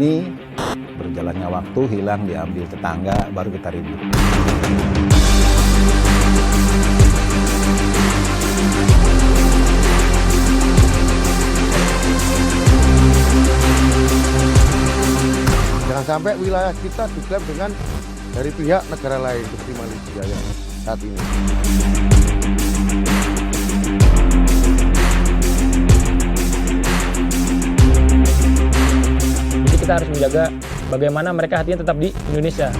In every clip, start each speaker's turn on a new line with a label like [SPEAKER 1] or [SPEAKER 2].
[SPEAKER 1] ini, berjalannya waktu hilang diambil tetangga, baru kita ribut.
[SPEAKER 2] Jangan sampai wilayah kita diklaim dengan dari pihak negara lain seperti Malaysia yang saat ini.
[SPEAKER 3] Jadi kita harus menjaga bagaimana mereka hatinya tetap di Indonesia.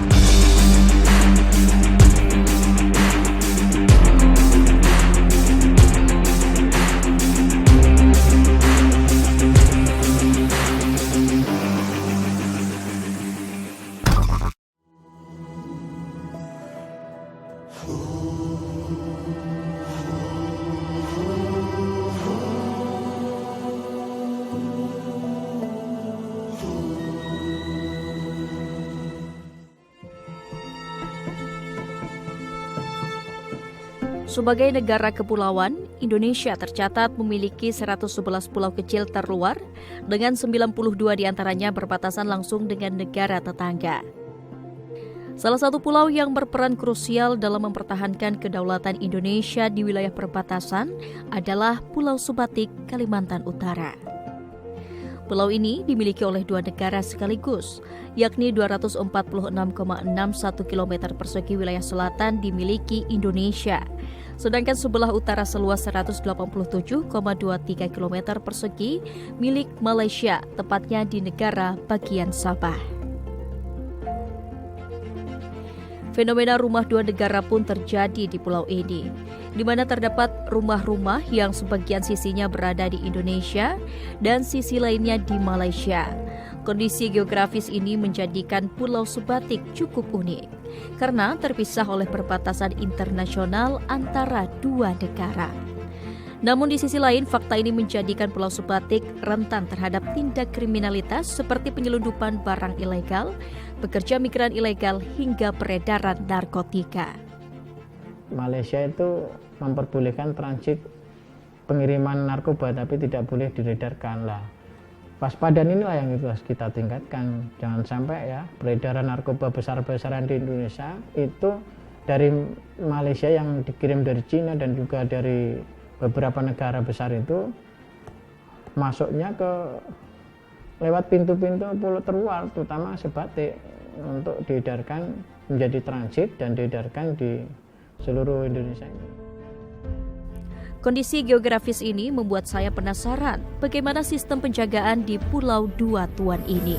[SPEAKER 4] Sebagai negara kepulauan, Indonesia tercatat memiliki 111 pulau kecil terluar dengan 92 diantaranya berbatasan langsung dengan negara tetangga. Salah satu pulau yang berperan krusial dalam mempertahankan kedaulatan Indonesia di wilayah perbatasan adalah Pulau Sebatik, Kalimantan Utara. Pulau ini dimiliki oleh dua negara sekaligus, yakni 246,61 km persegi wilayah selatan dimiliki Indonesia, sedangkan sebelah utara seluas 187,23 km persegi milik Malaysia, tepatnya di negara bagian Sabah. Fenomena rumah dua negara pun terjadi di pulau ini, di mana terdapat rumah-rumah yang sebagian sisinya berada di Indonesia dan sisi lainnya di Malaysia. Kondisi geografis ini menjadikan Pulau Sebatik cukup unik, karena terpisah oleh perbatasan internasional antara dua negara. Namun di sisi lain, fakta ini menjadikan Pulau Sebatik rentan terhadap tindak kriminalitas seperti penyelundupan barang ilegal, pekerja migran ilegal, hingga peredaran narkotika.
[SPEAKER 3] Malaysia itu memperbolehkan transit pengiriman narkoba, tapi tidak boleh diredarkan lah. Waspadaan inilah yang harus kita tingkatkan. Jangan sampai ya peredaran narkoba besar-besaran di Indonesia itu dari Malaysia yang dikirim dari Cina dan juga dari beberapa negara besar itu masuknya lewat pintu-pintu pulau terluar, terutama Sebatik, untuk diedarkan menjadi transit dan diedarkan di seluruh Indonesia ini.
[SPEAKER 4] Kondisi geografis ini membuat saya penasaran bagaimana sistem penjagaan di Pulau Dua Tuan ini.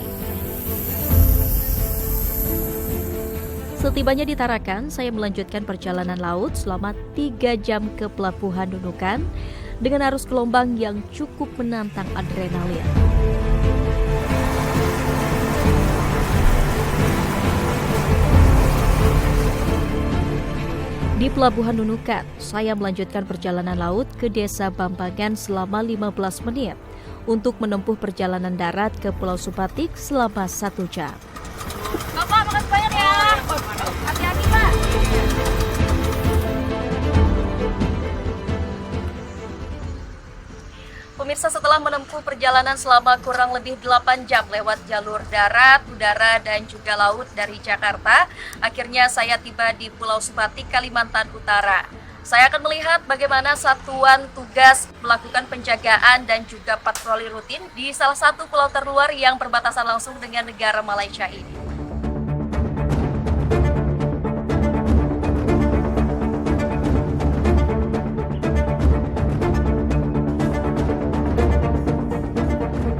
[SPEAKER 4] Setibanya di Tarakan, saya melanjutkan perjalanan laut selama 3 jam ke Pelabuhan Nunukan dengan arus gelombang yang cukup menantang adrenalin. Di Pelabuhan Nunukan, saya melanjutkan perjalanan laut ke Desa Bambangan selama 15 menit untuk menempuh perjalanan darat ke Pulau Sebatik selama 1 jam.
[SPEAKER 5] Bapak, makasih banyak ya. Hati-hati, Pak.
[SPEAKER 4] Pemirsa, setelah menempuh perjalanan selama kurang lebih 8 jam lewat jalur darat, udara, dan juga laut dari Jakarta, akhirnya saya tiba di Pulau Sebatik, Kalimantan Utara. Saya akan melihat bagaimana satuan tugas melakukan penjagaan dan juga patroli rutin di salah satu pulau terluar yang berbatasan langsung dengan negara Malaysia ini.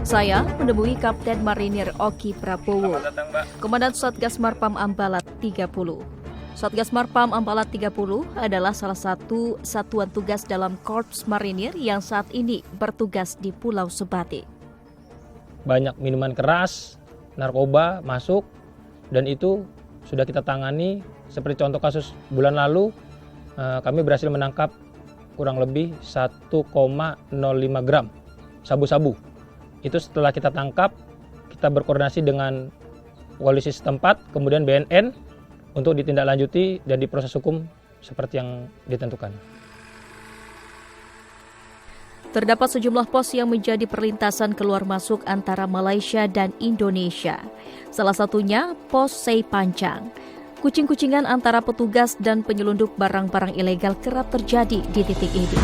[SPEAKER 4] Saya menemui Kapten Marinir Oki Prabowo, Komandan Satgas Marpam Ambalat 30. Satgas Marpam Ambalat 30 adalah salah satu satuan tugas dalam Korps Marinir yang saat ini bertugas di Pulau Sebatik.
[SPEAKER 3] Banyak minuman keras, narkoba masuk, dan itu sudah kita tangani. Seperti contoh kasus bulan lalu, kami berhasil menangkap kurang lebih 1,05 gram sabu-sabu. Itu setelah kita tangkap, kita berkoordinasi dengan polisi setempat, kemudian BNN untuk ditindaklanjuti dan diproses hukum seperti yang ditentukan.
[SPEAKER 4] Terdapat sejumlah pos yang menjadi perlintasan keluar masuk antara Malaysia dan Indonesia. Salah satunya pos Sei Pancang. Kucing-kucingan antara petugas dan penyelundup barang-barang ilegal kerap terjadi di titik ini.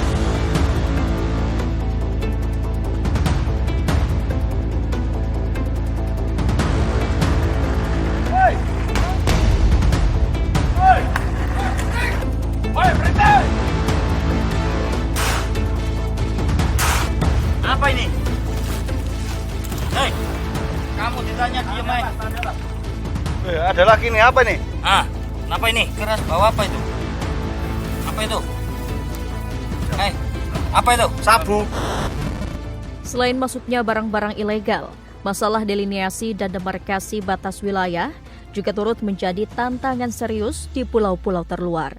[SPEAKER 6] Apa ini? Hei, kamu ditanya diam aja.
[SPEAKER 2] Ada lagi nih, apa nih?
[SPEAKER 6] Kenapa ini? Keras bawa apa itu? Apa itu? Hei, apa itu?
[SPEAKER 2] Sabu.
[SPEAKER 4] Selain masuknya barang-barang ilegal, masalah delineasi dan demarkasi batas wilayah juga turut menjadi tantangan serius di pulau-pulau terluar.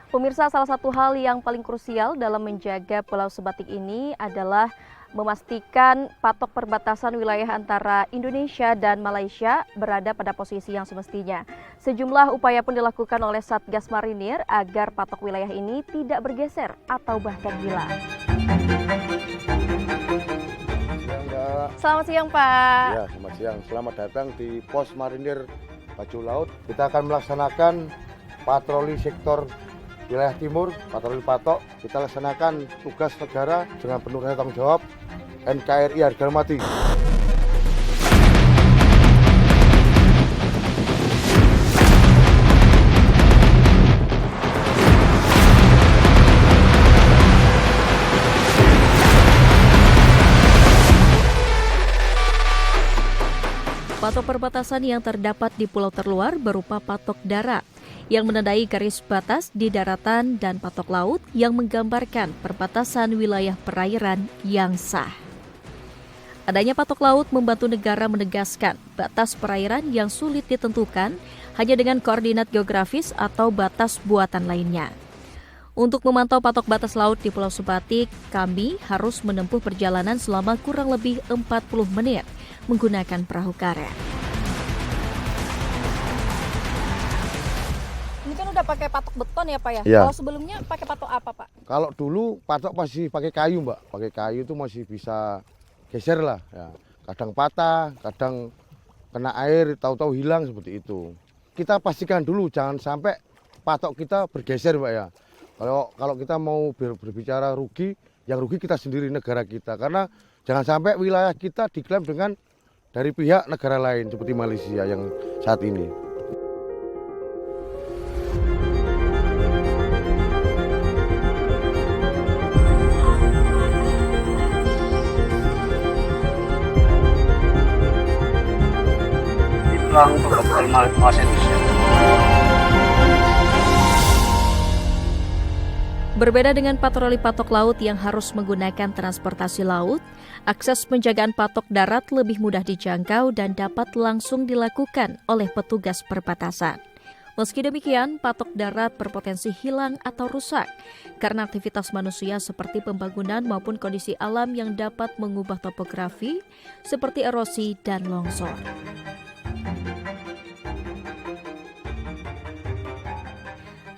[SPEAKER 4] Pemirsa, salah satu hal yang paling krusial dalam menjaga Pulau Sebatik ini adalah memastikan patok perbatasan wilayah antara Indonesia dan Malaysia berada pada posisi yang semestinya. Sejumlah upaya pun dilakukan oleh Satgas Marinir agar patok wilayah ini tidak bergeser atau bahkan hilang. Selamat siang, Pak.
[SPEAKER 2] Ya, selamat siang. Selamat datang di Pos Marinir Bajau Laut. Kita akan melaksanakan patroli sektor wilayah timur, patroli patok. Kita laksanakan tugas negara dengan penuh tanggung jawab. NKRI harga mati.
[SPEAKER 4] Patok perbatasan yang terdapat di pulau terluar berupa patok darat yang menandai garis batas di daratan dan patok laut yang menggambarkan perbatasan wilayah perairan yang sah. Adanya patok laut membantu negara menegaskan batas perairan yang sulit ditentukan hanya dengan koordinat geografis atau batas buatan lainnya. Untuk memantau patok batas laut di Pulau Sebatik, kami harus menempuh perjalanan selama kurang lebih 40 menit menggunakan perahu karet.
[SPEAKER 5] Ini kan udah pakai patok beton ya Pak ya?
[SPEAKER 2] Ya.
[SPEAKER 5] Kalau sebelumnya pakai patok apa Pak?
[SPEAKER 2] Kalau dulu patok masih pakai kayu, Mbak. Pakai kayu itu masih bisa geser lah. Ya. Kadang patah, kadang kena air, tahu-tahu hilang seperti itu. Kita pastikan dulu jangan sampai patok kita bergeser, Mbak ya. Kalau kita mau berbicara rugi, yang rugi kita sendiri, negara kita. Karena jangan sampai wilayah kita diklaim dengan dari pihak negara lain seperti Malaysia yang saat ini.
[SPEAKER 4] Berbeda dengan patroli patok laut yang harus menggunakan transportasi laut, akses penjagaan patok darat lebih mudah dijangkau dan dapat langsung dilakukan oleh petugas perbatasan. Meski demikian, patok darat berpotensi hilang atau rusak karena aktivitas manusia seperti pembangunan maupun kondisi alam yang dapat mengubah topografi seperti erosi dan longsor.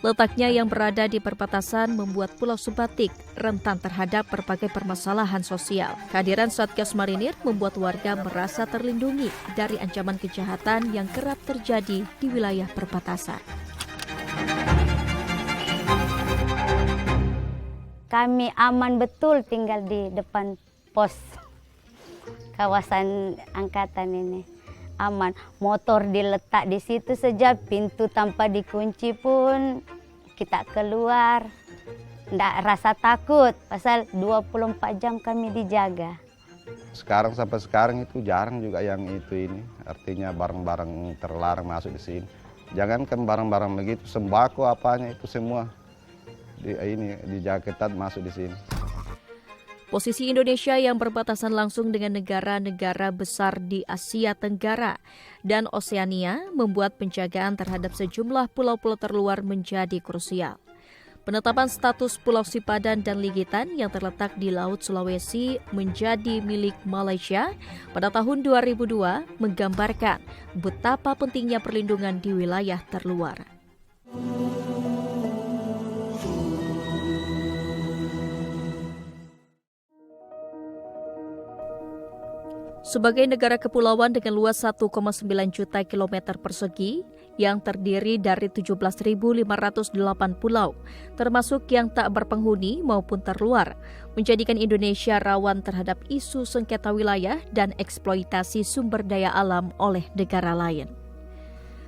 [SPEAKER 4] Letaknya yang berada di perbatasan membuat Pulau Sebatik rentan terhadap berbagai permasalahan sosial. Kehadiran Satgas Marinir membuat warga merasa terlindungi dari ancaman kejahatan yang kerap terjadi di wilayah perbatasan.
[SPEAKER 7] Kami aman betul tinggal di depan pos kawasan angkatan ini. Aman, motor diletak di situ saja, pintu tanpa dikunci pun kita keluar. Nggak rasa takut, pasal 24 jam kami dijaga.
[SPEAKER 8] Sekarang sampai sekarang itu jarang juga yang ini, artinya barang-barang terlarang masuk di sini. Jangankan barang-barang begitu, sembako apanya itu semua dijaga ketat masuk di sini.
[SPEAKER 4] Posisi Indonesia yang berbatasan langsung dengan negara-negara besar di Asia Tenggara dan Oseania membuat penjagaan terhadap sejumlah pulau-pulau terluar menjadi krusial. Penetapan status Pulau Sipadan dan Ligitan yang terletak di Laut Sulawesi menjadi milik Malaysia pada tahun 2002 menggambarkan betapa pentingnya perlindungan di wilayah terluar. Sebagai negara kepulauan dengan luas 1,9 juta kilometer persegi yang terdiri dari 17.508 pulau, termasuk yang tak berpenghuni maupun terluar, menjadikan Indonesia rawan terhadap isu sengketa wilayah dan eksploitasi sumber daya alam oleh negara lain.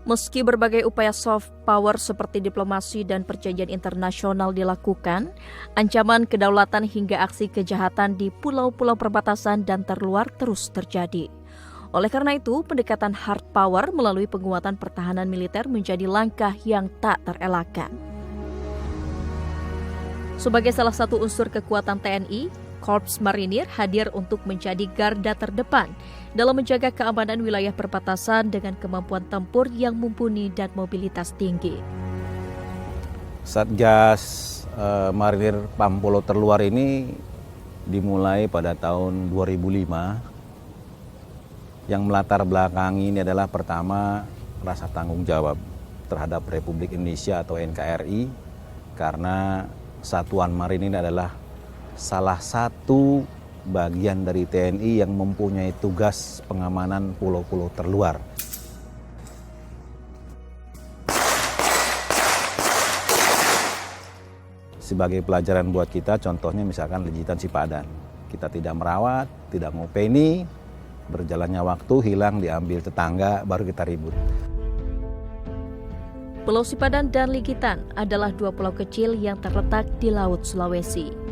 [SPEAKER 4] Meski berbagai upaya soft power seperti diplomasi dan perjanjian internasional dilakukan, ancaman kedaulatan hingga aksi kejahatan di pulau-pulau perbatasan dan terluar terus terjadi. Oleh karena itu, pendekatan hard power melalui penguatan pertahanan militer menjadi langkah yang tak terelakkan. Sebagai salah satu unsur kekuatan TNI, Korps Marinir hadir untuk menjadi garda terdepan dalam menjaga keamanan wilayah perbatasan dengan kemampuan tempur yang mumpuni dan mobilitas tinggi.
[SPEAKER 1] Satgas Marinir Pulau Terluar ini dimulai pada tahun 2005. Yang melatar belakangi ini adalah pertama rasa tanggung jawab terhadap Republik Indonesia atau NKRI, karena Satuan Marinir ini adalah salah satu bagian dari TNI yang mempunyai tugas pengamanan pulau-pulau terluar. Sebagai pelajaran buat kita, contohnya misalkan Legitan Sipadan. Kita tidak merawat, tidak ngopeni, berjalannya waktu, hilang, diambil tetangga, baru kita ribut.
[SPEAKER 4] Pulau Sipadan dan Ligitan adalah dua pulau kecil yang terletak di Laut Sulawesi.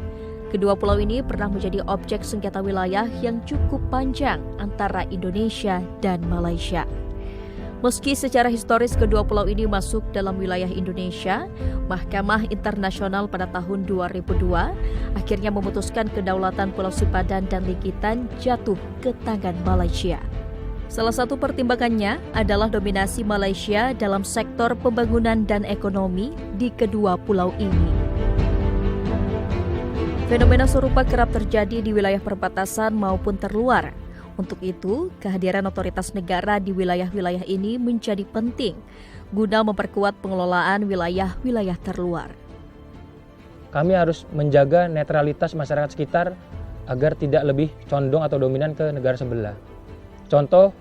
[SPEAKER 4] Kedua pulau ini pernah menjadi objek sengketa wilayah yang cukup panjang antara Indonesia dan Malaysia. Meski secara historis kedua pulau ini masuk dalam wilayah Indonesia, Mahkamah Internasional pada tahun 2002 akhirnya memutuskan kedaulatan Pulau Sipadan dan Ligitan jatuh ke tangan Malaysia. Salah satu pertimbangannya adalah dominasi Malaysia dalam sektor pembangunan dan ekonomi di kedua pulau ini. Fenomena serupa kerap terjadi di wilayah perbatasan maupun terluar. Untuk itu, kehadiran otoritas negara di wilayah-wilayah ini menjadi penting guna memperkuat pengelolaan wilayah-wilayah terluar.
[SPEAKER 9] Kami harus menjaga netralitas masyarakat sekitar agar tidak lebih condong atau dominan ke negara sebelah. Contoh,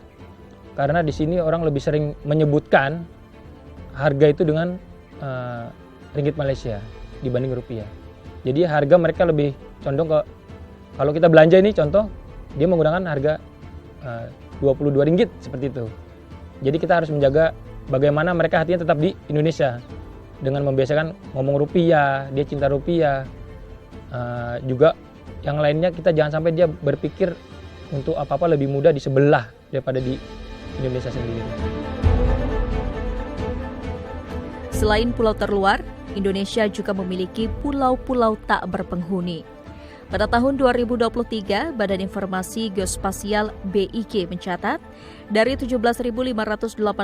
[SPEAKER 9] karena di sini orang lebih sering menyebutkan harga itu dengan ringgit Malaysia dibanding rupiah. Jadi harga mereka lebih condong ke, kalau kita belanja ini contoh, dia menggunakan harga 22 ringgit seperti itu. Jadi kita harus menjaga bagaimana mereka hatinya tetap di Indonesia. Dengan membiasakan ngomong rupiah, dia cinta rupiah. Juga yang lainnya kita jangan sampai dia berpikir untuk apa-apa lebih mudah di sebelah daripada di Indonesia sendiri.
[SPEAKER 4] Selain pulau terluar, Indonesia juga memiliki pulau-pulau tak berpenghuni. Pada tahun 2023, Badan Informasi Geospasial BIG mencatat, dari 17.508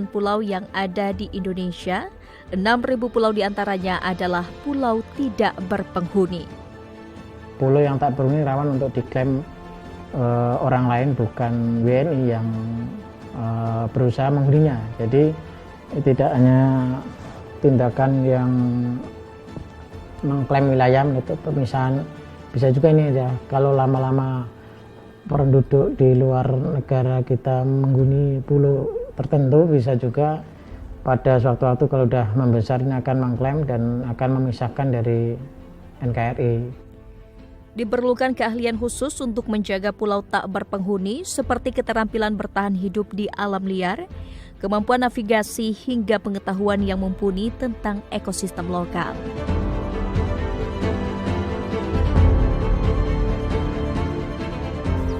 [SPEAKER 4] pulau yang ada di Indonesia, 6.000 pulau diantaranya adalah pulau tidak berpenghuni.
[SPEAKER 3] Pulau yang tak berpenghuni rawan untuk diklaim orang lain, bukan WNI yang berusaha menghuninya. Jadi tidak hanya tindakan yang mengklaim wilayah itu pemisahan, bisa juga ini ya, kalau lama-lama penduduk di luar negara kita menghuni pulau tertentu, bisa juga pada suatu waktu kalau sudah membesar ini akan mengklaim dan akan memisahkan dari NKRI.
[SPEAKER 4] Diperlukan keahlian khusus untuk menjaga pulau tak berpenghuni seperti keterampilan bertahan hidup di alam liar, kemampuan navigasi hingga pengetahuan yang mumpuni tentang ekosistem lokal.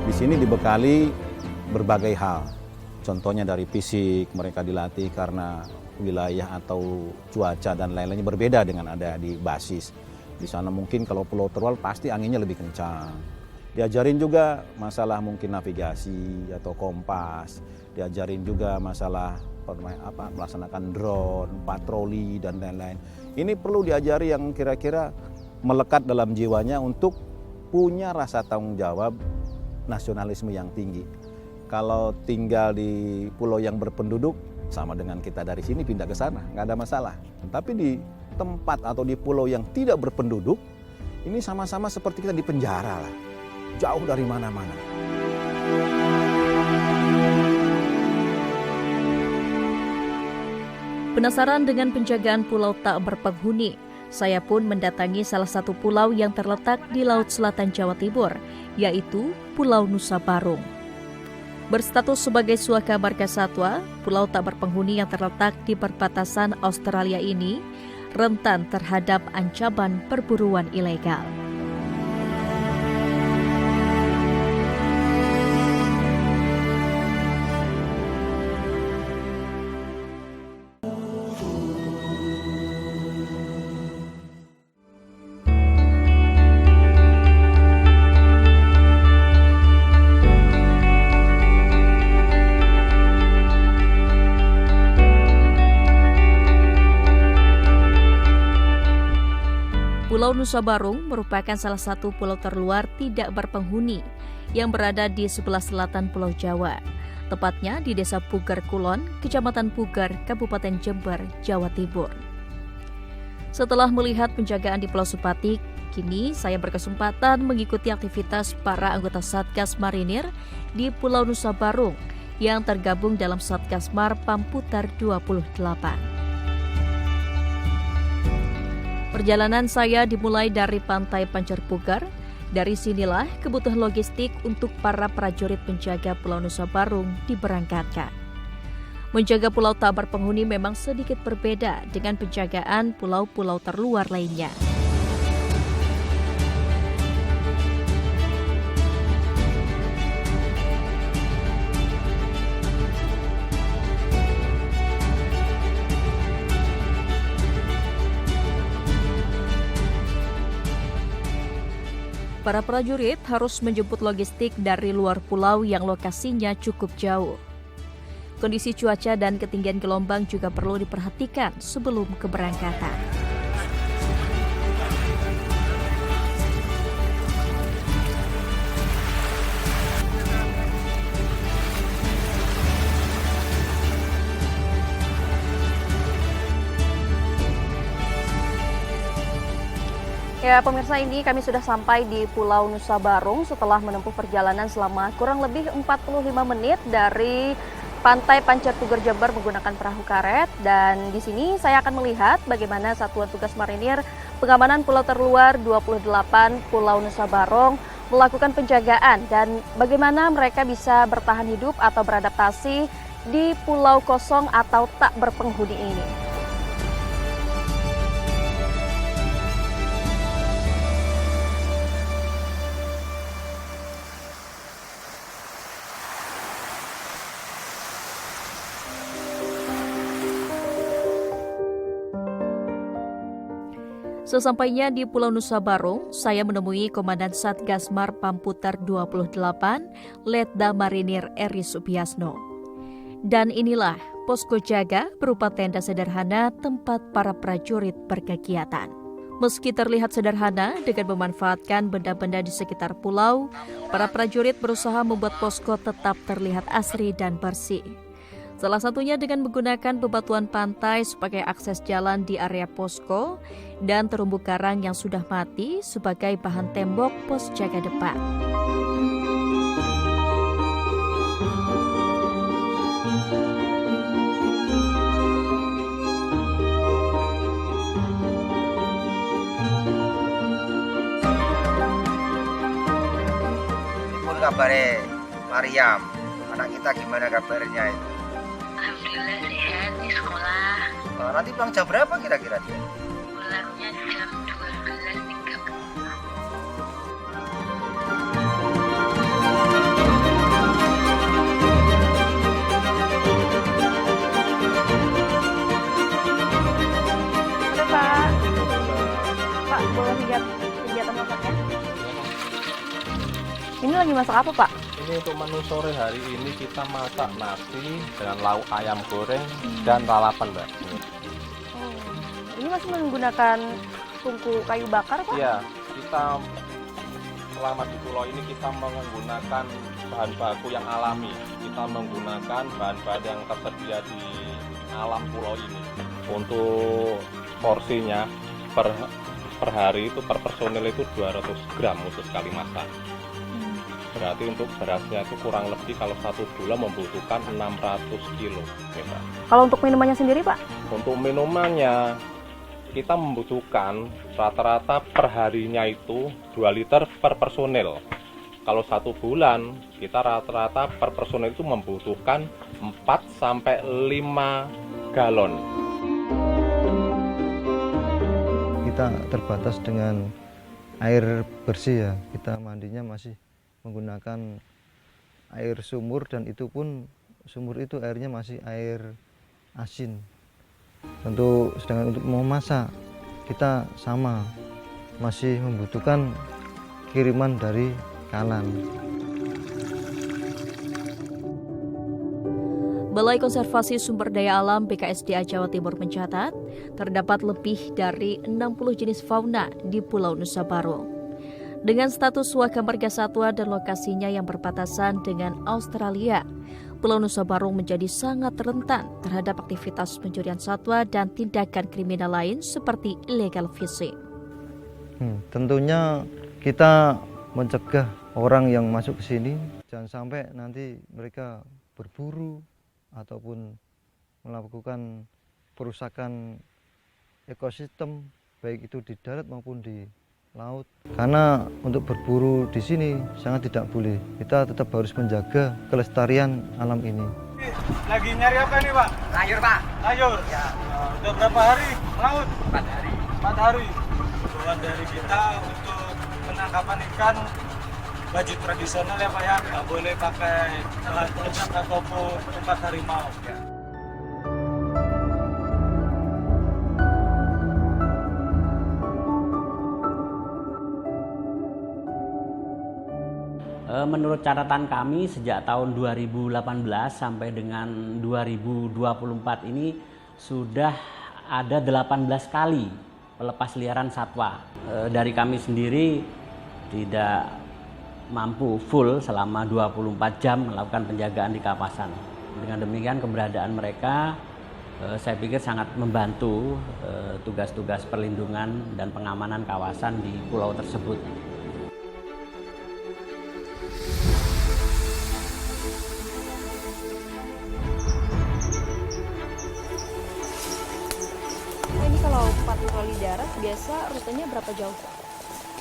[SPEAKER 1] Di sini dibekali berbagai hal. Contohnya dari fisik, mereka dilatih karena wilayah atau cuaca dan lain-lainnya berbeda dengan ada di basis. Di sana mungkin kalau pulau terluar pasti anginnya lebih kencang. Diajarin juga masalah mungkin navigasi atau kompas. Diajarin juga masalah melaksanakan drone, patroli, dan lain-lain. Ini perlu diajari yang kira-kira melekat dalam jiwanya untuk punya rasa tanggung jawab nasionalisme yang tinggi. Kalau tinggal di pulau yang berpenduduk, sama dengan kita dari sini pindah ke sana, nggak ada masalah. Tapi di tempat atau di pulau yang tidak berpenduduk, ini sama-sama seperti kita di penjara lah, jauh dari mana-mana.
[SPEAKER 4] Penasaran dengan penjagaan pulau tak berpenghuni, saya pun mendatangi salah satu pulau yang terletak di Laut Selatan Jawa Timur, yaitu Pulau Nusa Barung. Berstatus sebagai suaka marga satwa, pulau tak berpenghuni yang terletak di perbatasan Australia ini rentan terhadap ancaman perburuan ilegal. Pulau Nusa Barung merupakan salah satu pulau terluar tidak berpenghuni yang berada di sebelah selatan Pulau Jawa, tepatnya di Desa Puger Kulon, Kecamatan Puger, Kabupaten Jember, Jawa Timur. Setelah melihat penjagaan di Pulau Sepatik, kini saya berkesempatan mengikuti aktivitas para anggota Satgas Marinir di Pulau Nusa Barung yang tergabung dalam Satgasmar Pamputar 28. Perjalanan saya dimulai dari Pantai Pancer Puger. Dari sinilah kebutuhan logistik untuk para prajurit penjaga Pulau Nusa Barung diberangkatkan. Menjaga pulau tak berpenghuni memang sedikit berbeda dengan penjagaan pulau-pulau terluar lainnya. Para prajurit harus menjemput logistik dari luar pulau yang lokasinya cukup jauh. Kondisi cuaca dan ketinggian gelombang juga perlu diperhatikan sebelum keberangkatan.
[SPEAKER 5] Ya pemirsa, ini kami sudah sampai di Pulau Nusa Barung setelah menempuh perjalanan selama kurang lebih 45 menit dari Pantai Pancer Puger Jember menggunakan perahu karet. Dan di sini saya akan melihat bagaimana Satuan Tugas Marinir Pengamanan Pulau Terluar 28 Pulau Nusa Barung melakukan penjagaan dan bagaimana mereka bisa bertahan hidup atau beradaptasi di pulau kosong atau tak berpenghuni ini.
[SPEAKER 4] Sesampainya di Pulau Nusa Barung, saya menemui Komandan Satgasmar Pamputar 28, Letda Marinir Eri Subiasno. Dan inilah posko jaga berupa tenda sederhana tempat para prajurit berkegiatan. Meski terlihat sederhana dengan memanfaatkan benda-benda di sekitar pulau, para prajurit berusaha membuat posko tetap terlihat asri dan bersih. Salah satunya dengan menggunakan bebatuan pantai sebagai akses jalan di area posko dan terumbu karang yang sudah mati sebagai bahan tembok pos jaga depan.
[SPEAKER 6] Pun kabarnya Mariam, anak kita gimana kabarnya itu?
[SPEAKER 10] Alhamdulillah sehat di sekolah.
[SPEAKER 6] Nanti pulang jam berapa kira-kira dia?
[SPEAKER 10] Pulangnya jam 12.30.
[SPEAKER 5] Halo Pak. Pak, boleh lihat kegiatan masaknya? Ini lagi masak apa Pak?
[SPEAKER 11] Ini untuk menu sore hari ini kita masak nasi dengan lauk ayam goreng dan lalapan, Mbak.
[SPEAKER 5] Ini masih menggunakan tungku kayu bakar Pak?
[SPEAKER 11] Iya, kita selama di pulau ini kita menggunakan bahan baku yang alami. Kita menggunakan bahan-bahan yang tersedia di alam pulau ini. Untuk porsinya per hari itu per personil itu 200 gram untuk sekali masak. Berarti untuk berasnya itu kurang lebih kalau 1 bulan membutuhkan 600 kilo. Ya, Pak.
[SPEAKER 5] Kalau untuk minumannya sendiri, Pak?
[SPEAKER 11] Untuk minumannya kita membutuhkan rata-rata perharinya itu 2 liter per personil. Kalau 1 bulan kita rata-rata per personil itu membutuhkan 4-5 galon.
[SPEAKER 12] Kita terbatas dengan air bersih ya, kita mandinya masih menggunakan air sumur dan itu pun sumur itu airnya masih air asin. Sedangkan untuk memasak kita sama masih membutuhkan kiriman dari kanan.
[SPEAKER 4] Balai Konservasi Sumber Daya Alam BKSDA Jawa Timur mencatat terdapat lebih dari 60 jenis fauna di Pulau Nusa Barong. Dengan status Waka Marga Satwa dan lokasinya yang berbatasan dengan Australia, Pulau Nusa Barong menjadi sangat rentan terhadap aktivitas pencurian satwa dan tindakan kriminal lain seperti illegal fishing.
[SPEAKER 12] Tentunya kita mencegah orang yang masuk ke sini jangan sampai nanti mereka berburu ataupun melakukan perusakan ekosistem baik itu di darat maupun di laut. Karena untuk berburu di sini sangat tidak boleh. Kita tetap harus menjaga kelestarian alam ini.
[SPEAKER 13] Lagi nyari apa nih, Pak? Layur, Pak. Layur? Ya. Udah berapa hari melaut? 4 hari. 4 hari. Tujuan dari kita untuk penangkapan ikan wajib tradisional ya, Pak ya. Nggak boleh pakai bahan peledak ataupun tempat harimau. Ya.
[SPEAKER 14] Menurut catatan kami sejak tahun 2018 sampai dengan 2024 ini sudah ada 18 kali pelepas liaran satwa. Dari kami sendiri tidak mampu full selama 24 jam melakukan penjagaan di kawasan. Dengan demikian keberadaan mereka saya pikir sangat membantu tugas-tugas perlindungan dan pengamanan kawasan di pulau tersebut.
[SPEAKER 5] Ini kalau patroli darat biasa rutenya berapa jauh, Pak?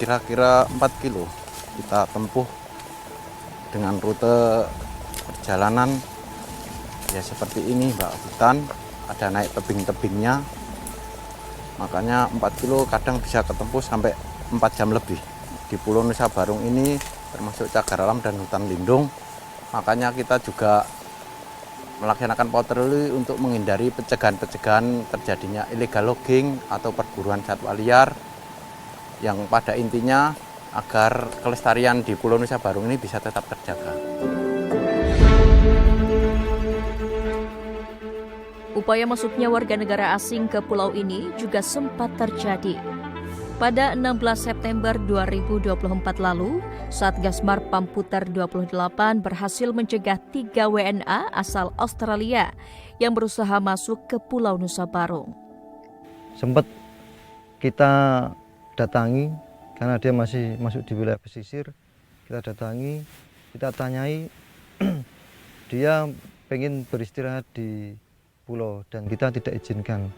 [SPEAKER 1] Kira-kira 4 kilo kita tempuh dengan rute perjalanan ya seperti ini, Mbak. Hutan, ada naik tebing-tebingnya, makanya 4 kilo kadang bisa ketempuh sampai 4 jam lebih. Di Pulau Nusa Barong ini termasuk cagar alam dan hutan lindung, makanya kita juga melaksanakan patroli untuk menghindari pencegahan-pencegahan terjadinya illegal logging atau perburuan satwa liar yang pada intinya agar kelestarian di Pulau Nusa Barong ini bisa tetap terjaga.
[SPEAKER 4] Upaya masuknya warga negara asing ke pulau ini juga sempat terjadi. Pada 16 September 2024 lalu, Satgas Mar Pamputer 28 berhasil mencegah 3 WNA asal Australia yang berusaha masuk ke Pulau Nusa Barong.
[SPEAKER 12] Sempat kita datangi karena dia masih masuk di wilayah pesisir. Kita datangi, kita tanyai, dia pengen beristirahat di pulau dan kita tidak izinkan.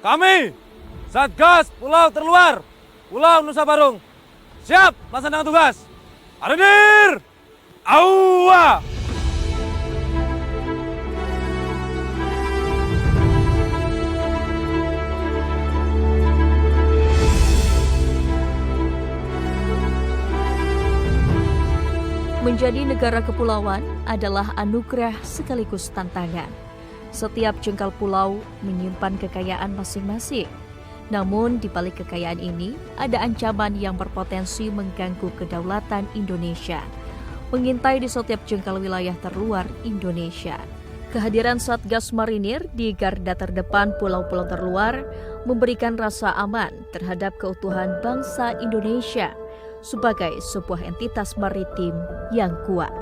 [SPEAKER 13] Kami Satgas Pulau Terluar, Pulau Nusa Barong, siap melaksanakan tugas. Hadir! Aua!
[SPEAKER 4] Menjadi negara kepulauan adalah anugerah sekaligus tantangan. Setiap jengkal pulau menyimpan kekayaan masing-masing. Namun di balik kekayaan ini ada ancaman yang berpotensi mengganggu kedaulatan Indonesia, mengintai di setiap jengkal wilayah terluar Indonesia. Kehadiran Satgas Marinir di garda terdepan pulau-pulau terluar memberikan rasa aman terhadap keutuhan bangsa Indonesia sebagai sebuah entitas maritim yang kuat.